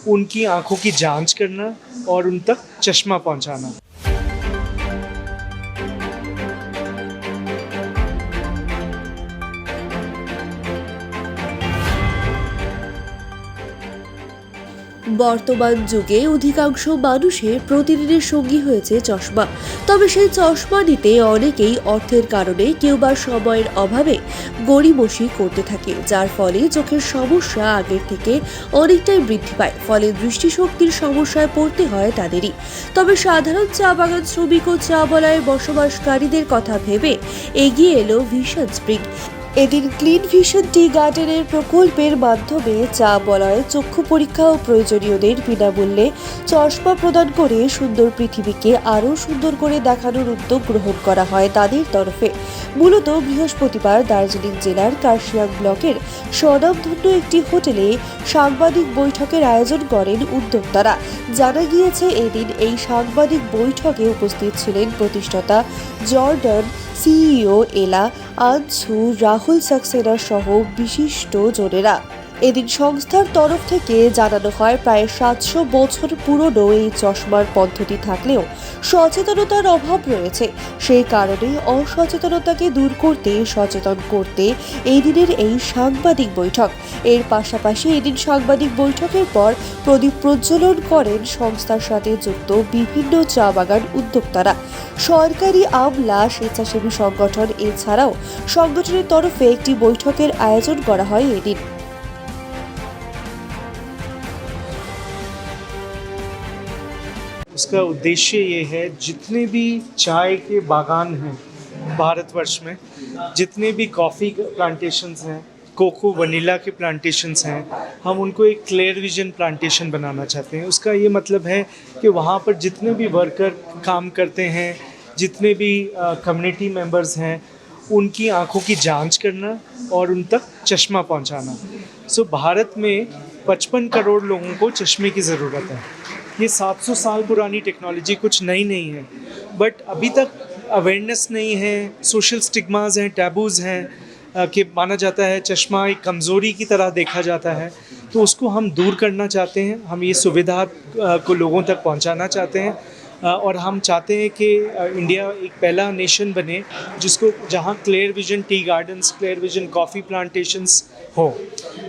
उनकी आँखों की जांच करना और उन तक चश्मा पहुँचाना। বর্তমান যুগে অধিকাংশ মানুষের প্রতিদিনের সঙ্গী হয়েছে চশমা। তবে সেই চশমা নিতে অনেকেই অর্থের কারণে কেউ বা সময়ের অভাবে গড়িমসি করতে থাকে, যার ফলে চোখের সমস্যা আগের থেকে অনেকটাই বৃদ্ধি পায়। ফলে দৃষ্টিশক্তির সমস্যায় পড়তে হয় তাদেরই। তবে সাধারণ চা বাগান শ্রমিক ও চা বলায় বসবাসকারীদের কথা ভেবে এগিয়ে এলো ভিশন স্প্রিং। এদিন ক্লিন ভিশন টি গার্ডেনের প্রকল্পের মাধ্যমে চা বলয়ে চক্ষু পরীক্ষা ও প্রয়োজনীয়দের বিনামূল্যে চশমা প্রদান করে সুন্দর পৃথিবীকে আরও সুন্দর করে দেখানোর উদ্যোগ গ্রহণ করা হয় তাদের তরফে। মূলত বৃহস্পতিবার দার্জিলিং জেলার কার্শিয়াং ব্লকের স্বনামধন্য একটি হোটেলে সাংবাদিক বৈঠকের আয়োজন করেন উদ্যোক্তারা। জানা গিয়েছে, এদিন এই সাংবাদিক বৈঠকে উপস্থিত ছিলেন প্রতিষ্ঠাতা জর্ডান, সিইও এলা, আনসু, রাহুল সাক্সেনা সহ বিশিষ্ট জনেরা। এদিন সংস্থার তরফ থেকে জানানো হয়, প্রায় 700 বছর পুরনো এই চশমার পদ্ধতি থাকলেও সচেতনতার অভাব রয়েছে। সেই কারণে অসচেতনতাকে দূর করতে সচেতন করতে এই দিনের এই সাংবাদিক বৈঠক। এর পাশাপাশি এদিন সাংবাদিক বৈঠকের পর প্রদীপ প্রজ্বলন করেন সংস্থার সাথে যুক্ত বিভিন্ন চা বাগান উদ্যোক্তারা, সরকারি আমলা, স্বেচ্ছাসেবী সংগঠন। এছাড়াও সংগঠনের তরফে একটি বৈঠকের আয়োজন করা হয় এদিন। उसका उद्देश्य ये है, जितने भी चाय के बागान हैं भारतवर्ष में, जितने भी कॉफ़ी प्लांटेशंस हैं, कोको वनीला के प्लांटेशंस हैं, हम उनको एक क्लियर विजन प्लांटेशन बनाना चाहते हैं। उसका ये मतलब है कि वहाँ पर जितने भी वर्कर काम करते हैं, जितने भी कम्युनिटी मेंबर्स हैं, उनकी आँखों की जांच करना और उन तक चश्मा पहुँचाना। सो भारत में 55 करोड़ लोगों को चश्मे की ज़रूरत है। ये 700 साल पुरानी टेक्नोलॉजी कुछ नई नहीं है, बट अभी तक अवेयरनेस नहीं है, सोशल स्टिग्मास हैं, टैबूज़ हैं कि माना जाता है चश्मा एक कमज़ोरी की तरह देखा जाता है। तो उसको हम दूर करना चाहते हैं। हम ये सुविधा को लोगों तक पहुंचाना चाहते हैं और हम चाहते हैं कि इंडिया एक पहला नेशन बने जिसको जहां clear vision tea gardens, clear vision coffee plantations हो।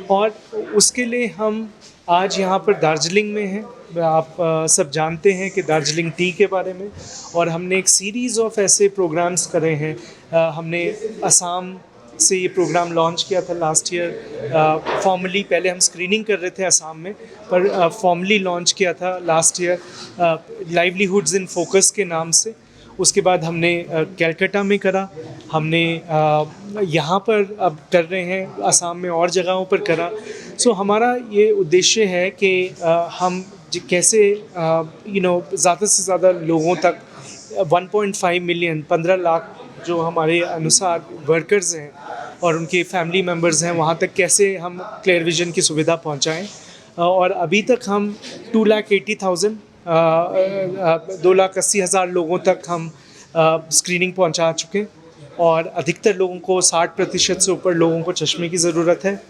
और उसके लिए हम आज यहाँ पर दार्जिलिंग में हैं। आप सब जानते हैं कि दार्जिलिंग टी के बारे में, और हमने एक सीरीज़ ऑफ ऐसे प्रोग्राम्स करे हैं। हमने असम से ये प्रोग्राम लॉन्च किया था लास्ट ईयर। फॉर्मली पहले हम स्क्रीनिंग कर रहे थे असम में, पर फॉर्मली लॉन्च किया था last year livelihoods in focus के नाम से। उसके बाद हमने कलकत्ता में करा, हमने यहाँ पर अब कर रहे हैं, असम में और जगहों पर करा। सो हमारा ये उद्देश्य है कि हम कैसे ज़्यादा से ज़्यादा लोगों तक 1.5 मिलियन 15 लाख जो हमारे अनुसार वर्कर्स हैं और उनके फैमिली मेम्बर्स हैं, वहाँ तक कैसे हम क्लियर विजन की सुविधा पहुँचाएँ। और अभी तक हम 2,80,000 लोगों तक हम स्क्रीनिंग पहुँचा चुके, और अधिकतर लोगों को 60% से ऊपर लोगों को चश्मे की ज़रूरत है।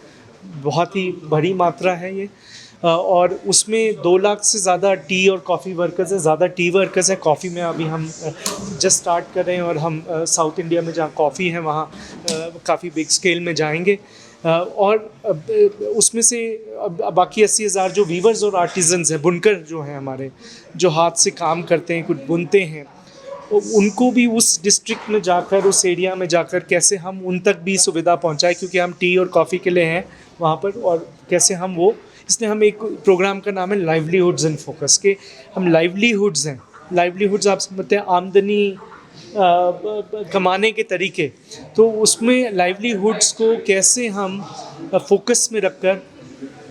बहुत ही बड़ी मात्रा है ये। और उसमें 2 लाख से ज़्यादा टी और कॉफ़ी वर्कर्स हैं। ज़्यादा टी वर्कर्स हैं। कॉफ़ी में अभी हम जस्ट स्टार्ट कर रहे हैं, और हम साउथ इंडिया में जहाँ कॉफ़ी है वहाँ काफ़ी बिग स्केल में जाएंगे। और उसमें से बाकी 80,000 जो वीवर्स और आर्टिजन्स हैं, बुनकर जो हैं हमारे, जो हाथ से काम करते हैं, कुछ बुनते हैं, उनको भी उस डिस्ट्रिक्ट में जाकर, उस एरिया में जाकर कैसे हम उन तक भी सुविधा पहुँचाएँ, क्योंकि हम टी और कॉफ़ी के लिए हैं वहाँ पर। और कैसे हम वो, इसलिए हम एक प्रोग्राम का नाम है लाइवलीहुड्स इन फोकस, के हम लाइवलीहुड्स हैं। लाइवलीहुड्स आप समझते हैं आमदनी कमाने के तरीके। तो उसमें लाइवलीहुड्स को कैसे हम फोकस में रखकर,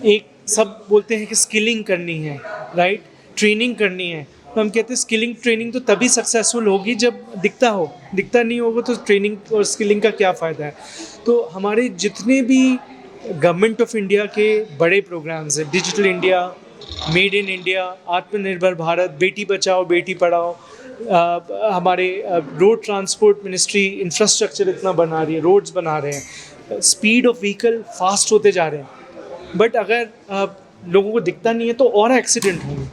एक सब बोलते हैं कि स्किलिंग करनी है, राइट, ट्रेनिंग करनी है। तो हम कहते हैं स्किलिंग ट्रेनिंग तो तभी सक्सेसफुल होगी जब दिखता हो। दिखता नहीं होगा तो ट्रेनिंग और स्किलिंग का क्या फ़ायदा है। तो हमारे जितने भी गवर्नमेंट ऑफ इंडिया के बड़े प्रोग्राम्स हैं, digital India, made in India, आत्मनिर्भर भारत, बेटी बचाओ बेटी पढ़ाओ, हमारे रोड ट्रांसपोर्ट मिनिस्ट्री इंफ्रास्ट्रक्चर इतना बना रही है, रोड्स बना रहे हैं, स्पीड ऑफ व्हीकल फास्ट होते जा रहे हैं। बट अगर लोगों को दिखता नहीं है तो और एक्सीडेंट होंगे,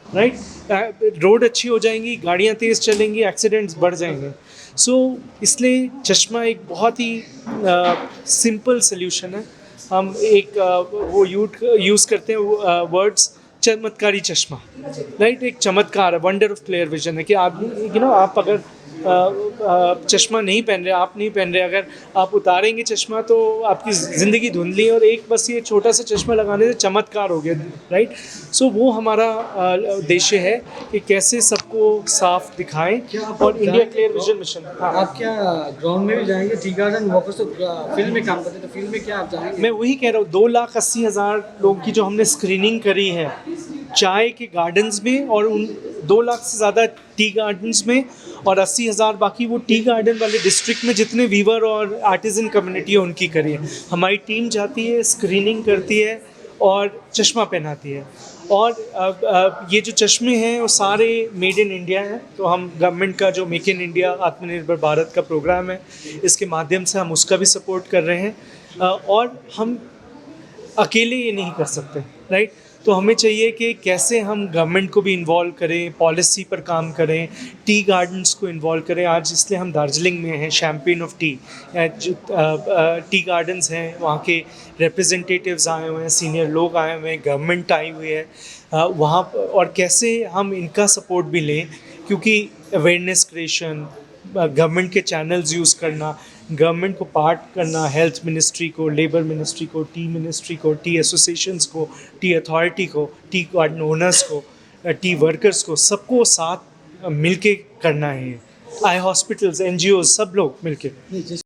राइट। रोड अच्छी हो जाएंगी, गाड़ियाँ तेज़ चलेंगी, एक्सीडेंट्स बढ़ जाएंगे। सो इसलिए चश्मा एक बहुत ही सिंपल सोल्यूशन है। हम एक वो यूज़ करते हैं वर्ड्स, चमत्कारी चश्मा, राइट। एक चमत्कार है, वंडर ऑफ क्लियर विजन है कि आप आप अगर चश्मा नहीं पहन रहे, आप नहीं पहन रहे, अगर आप उतारेंगे चश्मा तो आपकी ज़िंदगी धुंधली है, और एक बस ये छोटा सा चश्मा लगाने से चमत्कार हो गया, राइट। सो वो हमारा उद्देश्य है कि कैसे सबको साफ दिखाएं, और इंडिया क्लियर विजन मिशन। हाँ, आप क्या ग्राउंड में भी जाएंगे? टी गार्डन वर्कर्स तो फील्ड में काम करते हैं, तो फील्ड में क्या आप जाएंगे? मैं वही कह रहा हूँ, 2,80,000 लोगों की जो हमने स्क्रीनिंग करी है चाय के गार्डन्स में, और उन 2 लाख से ज़्यादा टी गार्डन्स में, और 80,000 बाकी वो टी गार्डन वाले डिस्ट्रिक्ट में जितने वीवर और आर्टिजन कम्युनिटी है उनकी करी है। हमारी टीम जाती है, स्क्रीनिंग करती है और चश्मा पहनाती है। और ये जो चश्मे हैं वो सारे मेड इन इंडिया हैं। तो हम गवर्नमेंट का जो मेक इन इंडिया आत्मनिर्भर भारत का प्रोग्राम है, इसके माध्यम से हम उसका भी सपोर्ट कर रहे हैं। और हम अकेले ये नहीं कर सकते, राइट। तो हमें चाहिए कि कैसे हम गवर्नमेंट को भी इन्वॉल्व करें, पॉलिसी पर काम करें, टी गार्डन्स को इन्वॉल्व करें। आज इसलिए हम दार्जिलिंग में हैं, चैम्पियन ऑफ टी, जो टी गार्डन्स हैं वहाँ के रिप्रेजेंटेटिव्स आए हुए हैं, सीनियर लोग आए हुए हैं, गवर्नमेंट आई हुई है वहाँ और कैसे हम इनका सपोर्ट भी लें, क्योंकि अवेयरनेस क्रिएशन, गवर्नमेंट के चैनल्स यूज़ करना, गवर्नमेंट को पार्ट करना, हेल्थ मिनिस्ट्री को, लेबर मिनिस्ट्री को, टी मिनिस्ट्री को, टी एसोसिएशंस को, टी अथॉरिटी को, टी गार्डन ओनर्स को, टी वर्कर्स को, सबको साथ मिलके करना है। आई हॉस्पिटल्स, NGOs, सब लोग मिलके।